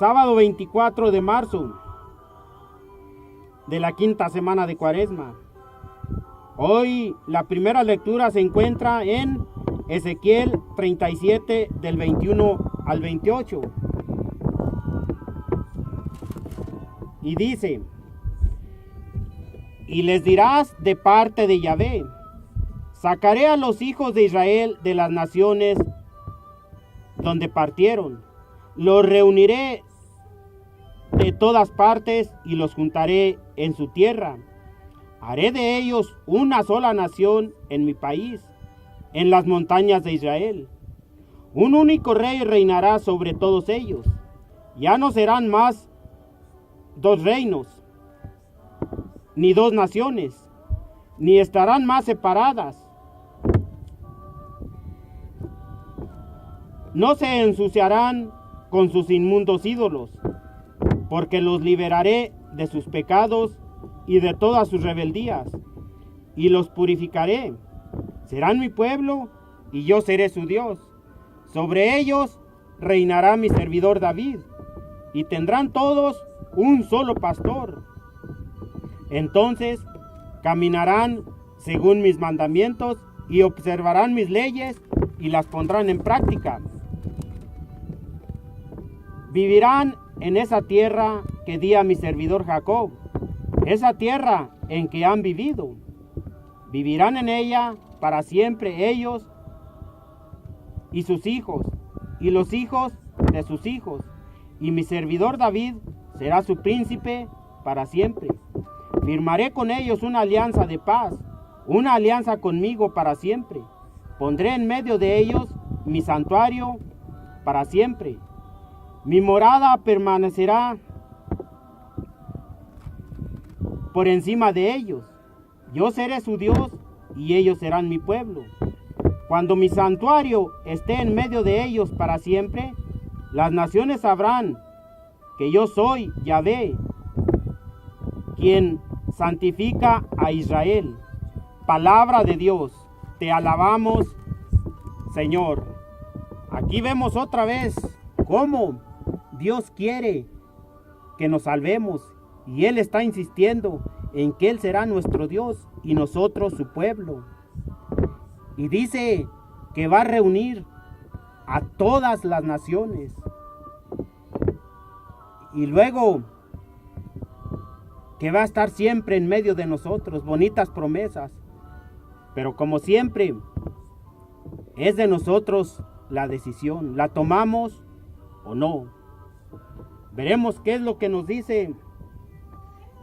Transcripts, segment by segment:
Sábado 24 de marzo de la quinta semana de Cuaresma. Hoy la primera lectura se encuentra en Ezequiel 37 del 21 al 28. Y dice: y les dirás de parte de Yahvé: sacaré a los hijos de Israel de las naciones donde partieron, los reuniré de todas partes y los juntaré en su tierra. Haré de ellos una sola nación en mi país, en las montañas de Israel. Un único rey reinará sobre todos ellos. Ya no serán más dos reinos, ni dos naciones, ni estarán más separadas. No se ensuciarán con sus inmundos ídolos, porque los liberaré de sus pecados y de todas sus rebeldías, y los purificaré. Serán mi pueblo, y yo seré su Dios. Sobre ellos reinará mi servidor David, y tendrán todos un solo pastor. Entonces caminarán según mis mandamientos, y observarán mis leyes, y las pondrán en práctica. Vivirán en esa tierra que di a mi servidor Jacob, esa tierra en que han vivido. Vivirán en ella para siempre ellos y sus hijos, y los hijos de sus hijos, y mi servidor David será su príncipe para siempre. Firmaré con ellos una alianza de paz, una alianza conmigo para siempre. Pondré en medio de ellos mi santuario para siempre. Mi morada permanecerá por encima de ellos. Yo seré su Dios y ellos serán mi pueblo. Cuando mi santuario esté en medio de ellos para siempre, las naciones sabrán que yo soy Yahvé, quien santifica a Israel. Palabra de Dios, te alabamos, Señor. Aquí vemos otra vez cómo Dios quiere que nos salvemos, y Él está insistiendo en que Él será nuestro Dios y nosotros su pueblo. Y dice que va a reunir a todas las naciones. Y luego que va a estar siempre en medio de nosotros. Bonitas promesas. Pero como siempre, es de nosotros la decisión. ¿La tomamos o no? Veremos qué es lo que nos dice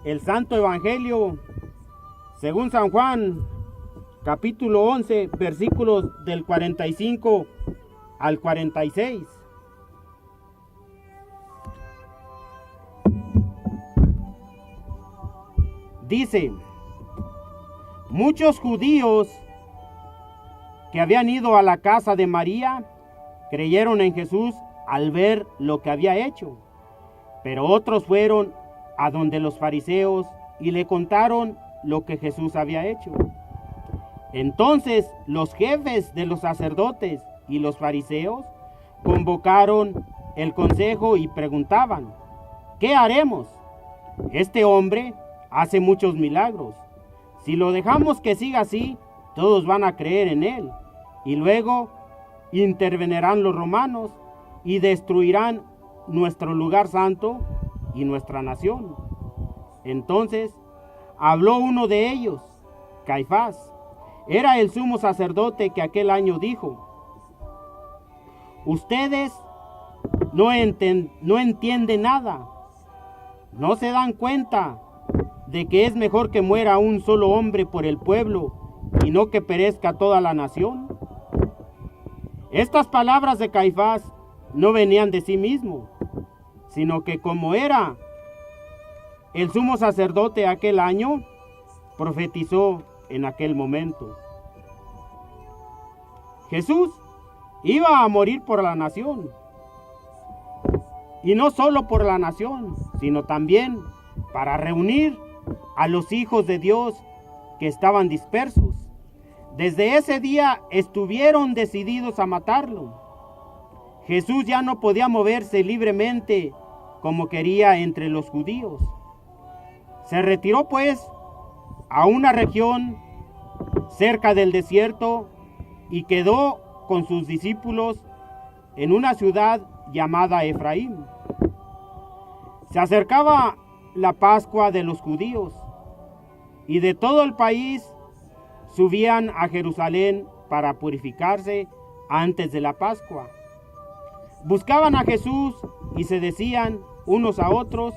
el Santo Evangelio según San Juan, capítulo 11, versículos del 45 al 46. Dice: muchos judíos que habían ido a la casa de María creyeron en Jesús al ver lo que había hecho. Pero otros fueron a donde los fariseos y le contaron lo que Jesús había hecho. Entonces los jefes de los sacerdotes y los fariseos convocaron el consejo y preguntaban: ¿qué haremos? Este hombre hace muchos milagros. Si lo dejamos que siga así, todos van a creer en él. Y luego intervendrán los romanos y destruirán nuestro lugar santo y nuestra nación. Entonces habló uno de ellos, Caifás. Era el sumo sacerdote que aquel año dijo: ustedes no entienden nada. ¿No se dan cuenta de que es mejor que muera un solo hombre por el pueblo y no que perezca toda la nación? Estas palabras de Caifás no venían de sí mismo, sino que como era el sumo sacerdote aquel año, profetizó en aquel momento. Jesús iba a morir por la nación. Y no solo por la nación, sino también para reunir a los hijos de Dios que estaban dispersos. Desde ese día estuvieron decididos a matarlo. Jesús ya no podía moverse libremente como quería entre los judíos. Se retiró pues a una región cerca del desierto y quedó con sus discípulos en una ciudad llamada Efraín. Se acercaba la Pascua de los judíos y de todo el país subían a Jerusalén para purificarse antes de la Pascua. Buscaban a Jesús y se decían unos a otros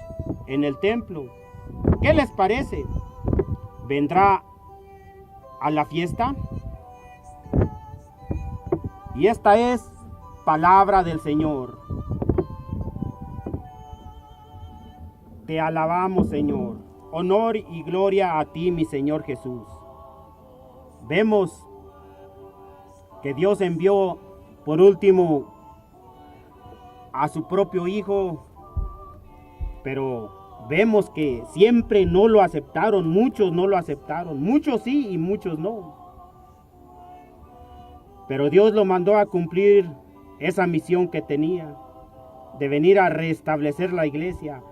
en el templo: ¿qué les parece? ¿Vendrá a la fiesta? Y esta es palabra del Señor. Te alabamos, Señor. Honor y gloria a ti, mi Señor Jesús. Vemos que Dios envió por último a su propio Hijo, pero vemos que siempre no lo aceptaron, muchos no lo aceptaron, muchos sí y muchos no. Pero Dios lo mandó a cumplir esa misión que tenía, de venir a restablecer la iglesia,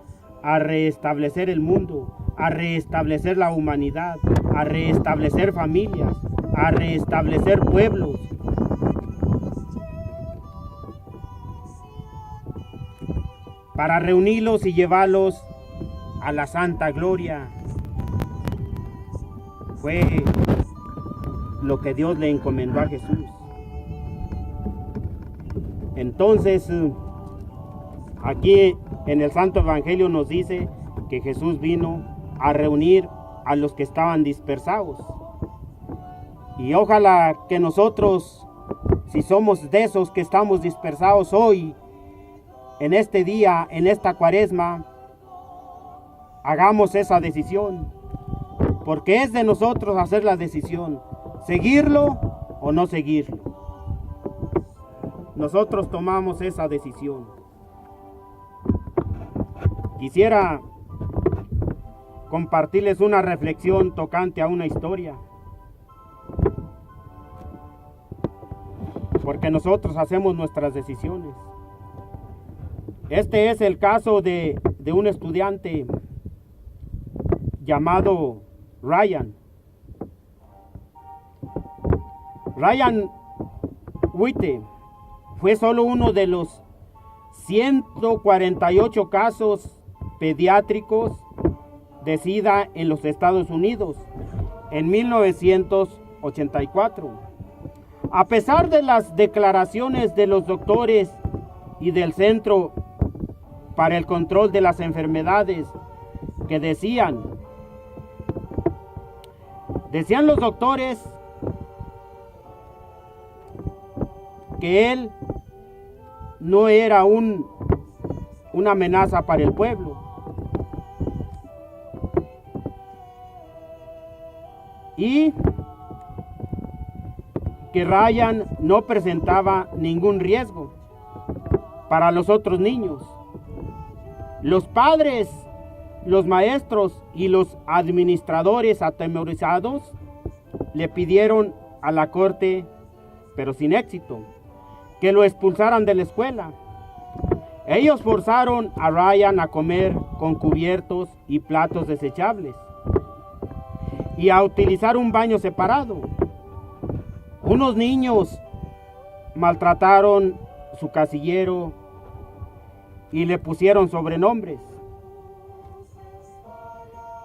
a restablecer el mundo, a restablecer la humanidad, a restablecer familias, a restablecer pueblos. Para reunirlos y llevarlos a la santa gloria. Fue lo que Dios le encomendó a Jesús. Entonces, aquí en el Santo Evangelio nos dice que Jesús vino a reunir a los que estaban dispersados. Y ojalá que nosotros, si somos de esos que estamos dispersados hoy, en este día, en esta cuaresma, hagamos esa decisión. Porque es de nosotros hacer la decisión, seguirlo o no seguirlo. Nosotros tomamos esa decisión. Quisiera compartirles una reflexión tocante a una historia. Porque nosotros hacemos nuestras decisiones. Este es el caso de un estudiante llamado Ryan. Ryan White fue solo uno de los 148 casos pediátricos de SIDA en los Estados Unidos en 1984. A pesar de las declaraciones de los doctores y del Centro para el Control de las Enfermedades que decían los doctores que él no era una amenaza para el pueblo. Y que Ryan no presentaba ningún riesgo para los otros niños. Los padres, los maestros y los administradores atemorizados le pidieron a la corte, pero sin éxito, que lo expulsaran de la escuela. Ellos forzaron a Ryan a comer con cubiertos y platos desechables y a utilizar un baño separado. Unos niños maltrataron su casillero y le pusieron sobrenombres.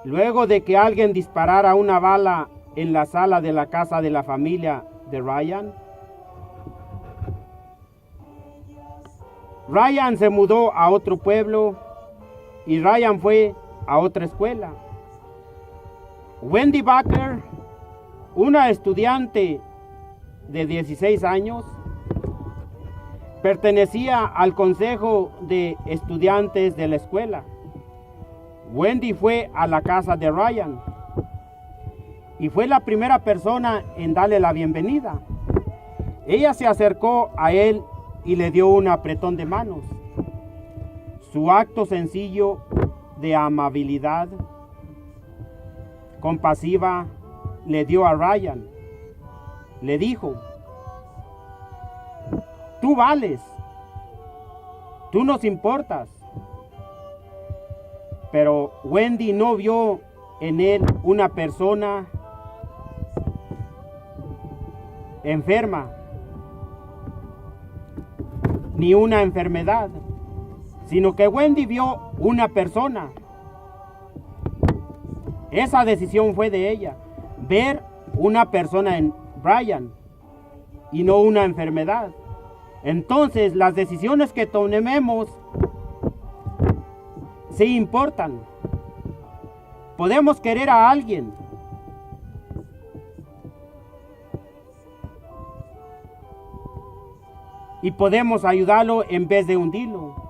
Luego de que alguien disparara una bala en la sala de la casa de la familia de Ryan, Ryan se mudó a otro pueblo y Ryan fue a otra escuela. Wendy Baker, una estudiante de 16 años, pertenecía al consejo de estudiantes de la escuela. Wendy fue a la casa de Ryan y fue la primera persona en darle la bienvenida. Ella se acercó a él y le dio un apretón de manos. Su acto sencillo de amabilidad compasiva le dio a Ryan. Le dijo: tú vales, tú nos importas, Pero Wendy no vio en él una persona enferma, ni una enfermedad, sino que Wendy vio una persona. Esa decisión fue de ella, ver una persona en Brian y no una enfermedad. Entonces las decisiones que tomemos sí importan. Podemos querer a alguien, y podemos ayudarlo en vez de hundirlo.